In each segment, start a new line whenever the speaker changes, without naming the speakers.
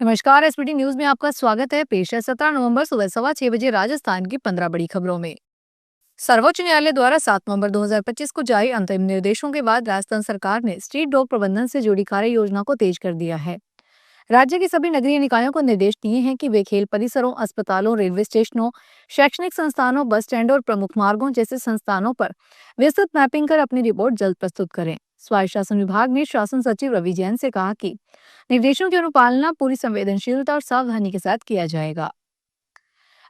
नमस्कार। SPT news में आपका स्वागत है। पेश है 17 नवंबर सुबह 6:15 राजस्थान की 15 बड़ी खबरों में। सर्वोच्च न्यायालय द्वारा 7 नवंबर 2025 को जारी अंतरिम निर्देशों के बाद राजस्थान सरकार ने स्ट्रीट डॉग प्रबंधन से जुड़ी कार्य योजना को तेज कर दिया है। राज्य के सभी नगरीय निकायों को निर्देश दिए हैं कि वे खेल परिसरों, अस्पतालों, रेलवे स्टेशनों, शैक्षणिक संस्थानों, बस स्टैंडों और प्रमुख मार्गों जैसे संस्थानों पर विस्तृत मैपिंग कर अपनी रिपोर्ट जल्द प्रस्तुत करें। स्वायत्त शासन विभाग ने शासन सचिव रवि जैन से कहा कि निर्देशों की अनुपालना पूरी संवेदनशीलता और सावधानी के साथ किया जाएगा।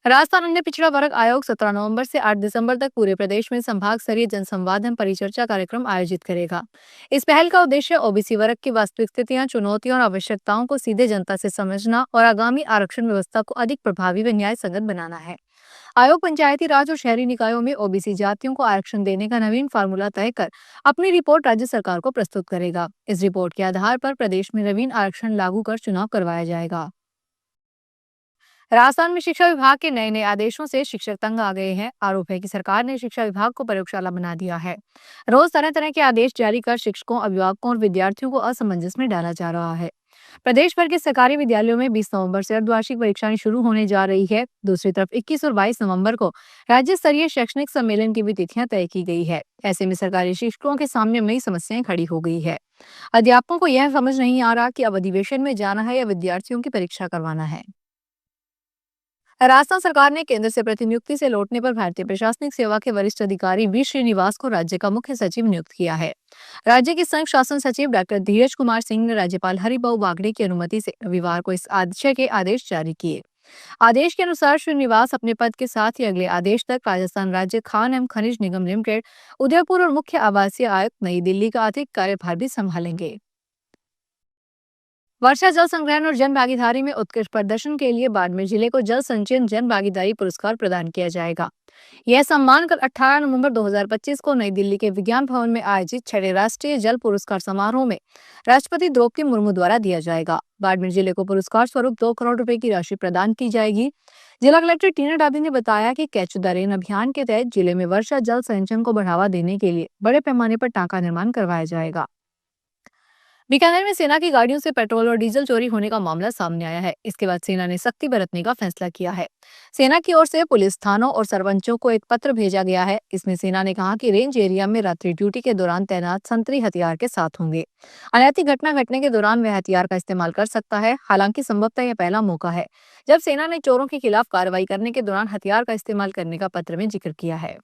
राजस्थान अन्य पिछड़ा वर्ग आयोग 17 नवंबर से 8 दिसंबर तक पूरे प्रदेश में संभाग स्तरीय जनसंवाद एवं परिचर्चा कार्यक्रम आयोजित करेगा। इस पहल का उद्देश्य ओबीसी वर्ग की वास्तविक स्थितियां, चुनौतियों और आवश्यकताओं को सीधे जनता से समझना और आगामी आरक्षण व्यवस्था को अधिक प्रभावी व न्याय संगत बनाना है। आयोग पंचायती राज और शहरी निकायों में ओबीसी जातियों को आरक्षण देने का नवीन फार्मूला तय कर अपनी रिपोर्ट राज्य सरकार को प्रस्तुत करेगा। इस रिपोर्ट के आधार पर प्रदेश में नवीन आरक्षण लागू कर चुनाव करवाया जाएगा। राजस्थान में शिक्षा विभाग के नए नए आदेशों से शिक्षक तंग आ गए हैं। आरोप है कि सरकार ने शिक्षा विभाग को प्रयोगशाला बना दिया है। रोज तरह तरह के आदेश जारी कर शिक्षकों, अभिभावकों और विद्यार्थियों को असमंजस में डाला जा रहा है। प्रदेश भर के सरकारी विद्यालयों में 20 नवंबर से अर्धवार्षिक परीक्षाएं शुरू होने जा रही है। दूसरी तरफ 21 और 22 नवंबर को राज्य स्तरीय शैक्षणिक सम्मेलन की भी तिथियां तय की गई है। ऐसे में सरकारी शिक्षकों के सामने नई समस्याएं खड़ी हो गई है। अध्यापकों को यह समझ नहीं आ रहा कि अब अधिवेशन में जाना है या विद्यार्थियों की परीक्षा करवाना है। राजस्थान सरकार ने केंद्र से प्रतिनियुक्ति से लौटने पर भारतीय प्रशासनिक सेवा के वरिष्ठ अधिकारी वी श्रीनिवास को राज्य का मुख्य सचिव नियुक्त किया है। राज्य के संयुक्त शासन सचिव डॉक्टर धीरज कुमार सिंह ने राज्यपाल हरिभाऊ बागड़े की अनुमति से रविवार को इस आशय के आदेश जारी किए। आदेश के अनुसार श्रीनिवास अपने पद के साथ ही अगले आदेश तक राजस्थान राज्य खान एवं खनिज निगम लिमिटेड, उदयपुर और मुख्य आवासीय आयुक्त नई दिल्ली का अतिरिक्त कार्यभार भी संभालेंगे। वर्षा जल संग्रहण और जन भागीदारी में उत्कृष्ट प्रदर्शन के लिए बाड़मेर जिले को जल संचयन जन भागीदारी पुरस्कार प्रदान किया जाएगा। यह सम्मान कल 18 नवंबर 2025 को नई दिल्ली के विज्ञान भवन में आयोजित 6वें राष्ट्रीय जल पुरस्कार समारोह में राष्ट्रपति द्रौपदी मुर्मू द्वारा दिया जाएगा। बाड़मेर जिले को पुरस्कार स्वरूप 2 करोड़ रुपए की राशि प्रदान की जाएगी। जिला कलेक्टर टीना डाबी ने बताया कि कैच द रेन अभियान के तहत जिले में वर्षा जल संचयन को बढ़ावा देने के लिए बड़े पैमाने पर टांका निर्माण करवाया जाएगा। बीकानेर में सेना की गाड़ियों से पेट्रोल और डीजल चोरी होने का मामला सामने आया है। इसके बाद सेना ने सख्ती बरतने का फैसला किया है। सेना की ओर से पुलिस थानों और सरपंचों को एक पत्र भेजा गया है। इसमें सेना ने कहा कि रेंज एरिया में रात्रि ड्यूटी के दौरान तैनात संतरी हथियार के साथ होंगे। अनैतिक घटना घटने के दौरान वह हथियार का इस्तेमाल कर सकता है। हालांकि संभवतः यह पहला मौका है जब सेना ने चोरों के खिलाफ कार्रवाई करने के दौरान हथियार का इस्तेमाल करने का पत्र में जिक्र किया है।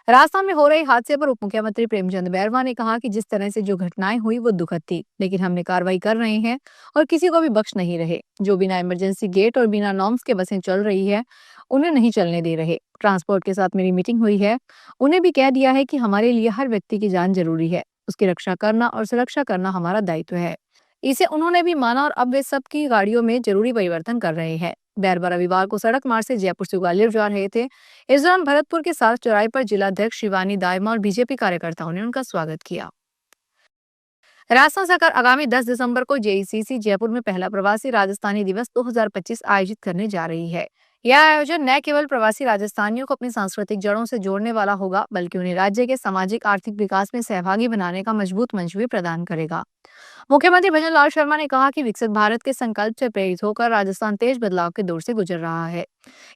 राजस्थान में हो रहे हादसे पर उप मुख्यमंत्री प्रेमचंद बैरवा ने कहा कि जिस तरह से जो घटनाएं हुई वो दुखद थी, लेकिन हमने कार्रवाई कर रहे हैं और किसी को भी बख्श नहीं रहे। जो बिना इमरजेंसी गेट और बिना नॉर्म्स के बसें चल रही है उन्हें नहीं चलने दे रहे। ट्रांसपोर्ट के साथ मेरी मीटिंग हुई है, उन्हें भी कह दिया है कि हमारे लिए हर व्यक्ति की जान जरूरी है, उसकी रक्षा करना और सुरक्षा करना हमारा दायित्व है। इसे उन्होंने भी माना और अब वे सबकी गाड़ियों में जरूरी परिवर्तन कर रहे हैं। बैरवा रविवार को सड़क मार्ग से जयपुर से ग्वालियर जा रहे थे। इस दौरान भरतपुर के साथ चौराहे पर जिलाध्यक्ष शिवानी दायमा और बीजेपी कार्यकर्ताओं ने उनका स्वागत किया। राजस्थान सरकार आगामी 10 दिसंबर को जेईसीसी जयपुर में पहला प्रवासी राजस्थानी दिवस 2025 आयोजित करने जा रही है। यह आयोजन न केवल प्रवासी राजस्थानियों को अपनी सांस्कृतिक जड़ों से जोड़ने वाला होगा, बल्कि उन्हें राज्य के सामाजिक आर्थिक विकास में सहभागी बनाने का मजबूत मंच भी प्रदान करेगा। मुख्यमंत्री भजन लाल शर्मा ने कहा कि विकसित भारत के संकल्प से प्रेरित होकर राजस्थान तेज बदलाव के दौर से गुजर रहा है।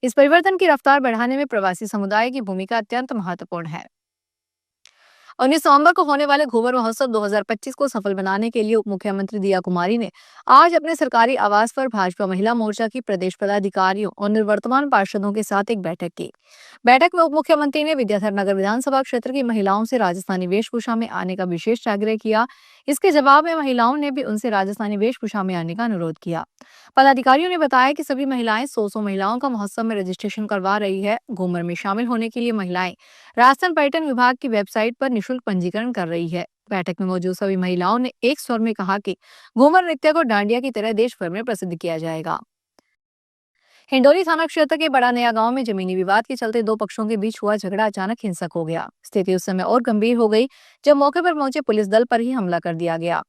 इस परिवर्तन की रफ्तार बढ़ाने में प्रवासी समुदाय की भूमिका अत्यंत महत्वपूर्ण है। 19 नवंबर को होने वाले घूमर महोत्सव 2025 को सफल बनाने के लिए उप मुख्यमंत्री दिया कुमारी ने आज अपने सरकारी आवास पर भाजपा महिला मोर्चा की प्रदेश पदाधिकारियों और निवर्तमान पार्षदों के साथ एक बैठक की। बैठक में उप मुख्यमंत्री ने विद्याधर नगर विधानसभा क्षेत्र की महिलाओं से राजस्थानी वेशभूषा में आने का विशेष आग्रह किया। इसके जवाब में महिलाओं ने भी उनसे राजस्थानी वेशभूषा में आने का अनुरोध किया। पदाधिकारियों ने बताया कि सभी महिलाएं 100 महिलाओं का महोत्सव में रजिस्ट्रेशन करवा रही है। घूमर में शामिल होने के लिए महिलाएं राजस्थान पर्यटन विभाग की वेबसाइट पर निःशुल्क पंजीकरण कर रही है। बैठक में मौजूद सभी महिलाओं ने एक स्वर में कहा कि घूमर नृत्य को डांडिया की तरह देश भर में प्रसिद्ध किया जाएगा। हिंडोली थाना क्षेत्र के बड़ा नया गांव में जमीनी विवाद के चलते दो पक्षों के बीच हुआ झगड़ा अचानक हिंसक हो गया। स्थिति उस समय और गंभीर हो गई जब मौके पर पहुंचे पुलिस दल पर ही हमला कर दिया गया।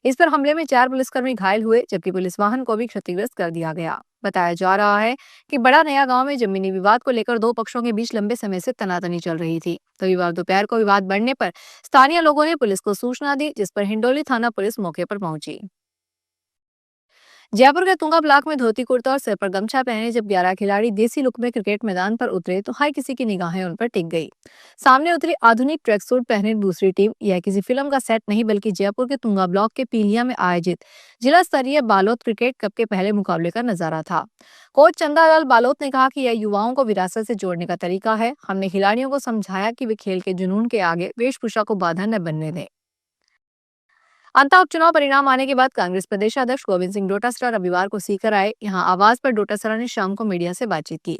इस पर हमले में 4 पुलिसकर्मी घायल हुए, जबकि पुलिस वाहन को भी क्षतिग्रस्त कर दिया गया। बताया जा रहा है कि बड़ा नया गांव में जमीनी विवाद को लेकर दो पक्षों के बीच लंबे समय से तनातनी चल रही थी। रविवार दोपहर को विवाद बढ़ने पर स्थानीय लोगों ने पुलिस को सूचना दी, जिस पर हिंडोली थाना पुलिस मौके पर पहुंची। जयपुर के तुंगा ब्लॉक में धोती कुर्ता और सिर पर गमछा पहने जब 11 खिलाड़ी देसी लुक में क्रिकेट मैदान पर उतरे तो हर किसी की निगाहें उन पर टिक गई। सामने उतरी आधुनिक ट्रैक सूट पहने दूसरी टीम यह किसी फिल्म का सेट नहीं बल्कि जयपुर के तुंगा ब्लॉक के पीलिया में आयोजित जिला स्तरीय बालोद क्रिकेट कप के पहले मुकाबले का नजारा था। कोच चंदालाल बालोद ने कहा कि यह युवाओं को विरासत से जोड़ने का तरीका है। हमने खिलाड़ियों को समझाया कि वे खेल के जुनून के आगे वेशभूषा को बाधा न बनने दें। अंतः उपचुनाव परिणाम आने के बाद कांग्रेस प्रदेश अध्यक्ष गोविंद सिंह डोटासरा रविवार को सीकर आए। यहां आवास पर डोटासरा ने शाम को मीडिया से बातचीत की।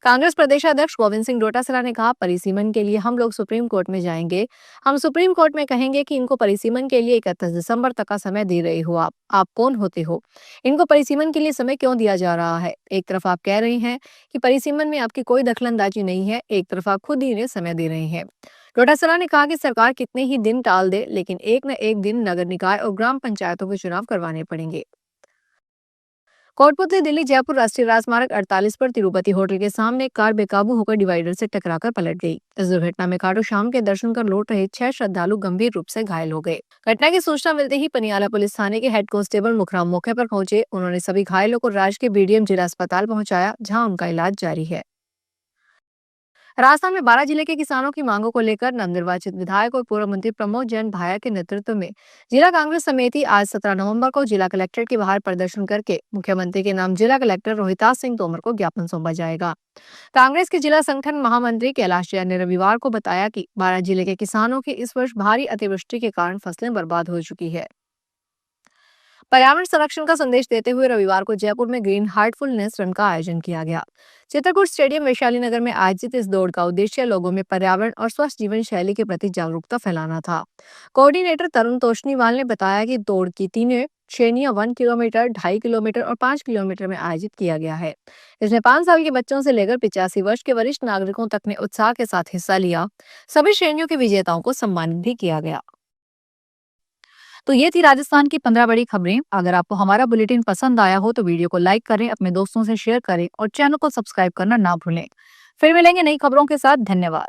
कांग्रेस प्रदेश अध्यक्ष गोविंद सिंह डोटासरा ने कहा, परिसीमन के लिए हम लोग सुप्रीम कोर्ट में जाएंगे। हम सुप्रीम कोर्ट में कहेंगे कि इनको परिसीमन के लिए 31 दिसंबर तक का समय दे रहे हो। आप कौन होते हो? इनको परिसीमन के लिए समय क्यों दिया जा रहा है? एक तरफ आप कह रहे हैं कि परिसीमन में आपकी कोई दखलंदाजी नहीं है, एक तरफ आप खुद ही इन्हें समय दे रहे हैं। डोटासरा ने कहा कि सरकार कितने ही दिन टाल दे लेकिन एक न एक दिन नगर निकाय और ग्राम पंचायतों के चुनाव करवाने पड़ेंगे। कोटपुतली दिल्ली जयपुर राष्ट्रीय राजमार्ग 48 पर तिरुपति होटल के सामने एक कार बेकाबू होकर डिवाइडर से टकराकर पलट गई। इस दुर्घटना में खाटू श्याम के दर्शन कर लौट रहे 6 श्रद्धालु गंभीर रूप से घायल हो गए। घटना की सूचना मिलते ही पनियाला पुलिस थाने के हेड कांस्टेबल मुखराम मौके पर पहुंचे। उन्होंने सभी घायलों को राज्य के बीडीएम जिला अस्पताल पहुंचाया, जहां उनका इलाज जारी है। राजस्थान में 12 जिले के किसानों की मांगों को लेकर नवनिर्वाचित विधायक और पूर्व मंत्री प्रमोद जैन भाया के नेतृत्व में जिला कांग्रेस समिति आज 17 नवंबर को जिला कलेक्ट्रेट के बाहर प्रदर्शन करके मुख्यमंत्री के नाम जिला कलेक्टर रोहिताज सिंह तोमर को ज्ञापन सौंपा जाएगा। कांग्रेस के जिला संगठन महामंत्री कैलाश जैन ने रविवार को बताया कि 12 जिले के किसानों की इस वर्ष भारी अतिवृष्टि के कारण फसलें बर्बाद हो चुकी है। पर्यावरण संरक्षण का संदेश देते हुए रविवार को जयपुर में ग्रीन हार्टफुलनेस रन का आयोजन किया गया। चित्रकूट स्टेडियम वैशाली नगर में आयोजित इस दौड़ का उद्देश्य लोगों में पर्यावरण और स्वस्थ जीवन शैली के प्रति जागरूकता फैलाना था। कोऑर्डिनेटर तरुण तोशनीवाल ने बताया कि दौड़ की तीनों श्रेणियां 1 किलोमीटर, 2.5 किलोमीटर और 5 किलोमीटर में आयोजित किया गया है। इसमें 5 साल के बच्चों से लेकर 85 वर्ष के वरिष्ठ नागरिकों तक ने उत्साह के साथ हिस्सा लिया। सभी श्रेणियों के विजेताओं को सम्मानित भी किया गया। तो ये थी राजस्थान की 15 बड़ी खबरें। अगर आपको हमारा बुलेटिन पसंद आया हो तो वीडियो को लाइक करें, अपने दोस्तों से शेयर करें और चैनल को सब्सक्राइब करना ना भूलें। फिर मिलेंगे नई खबरों के साथ। धन्यवाद।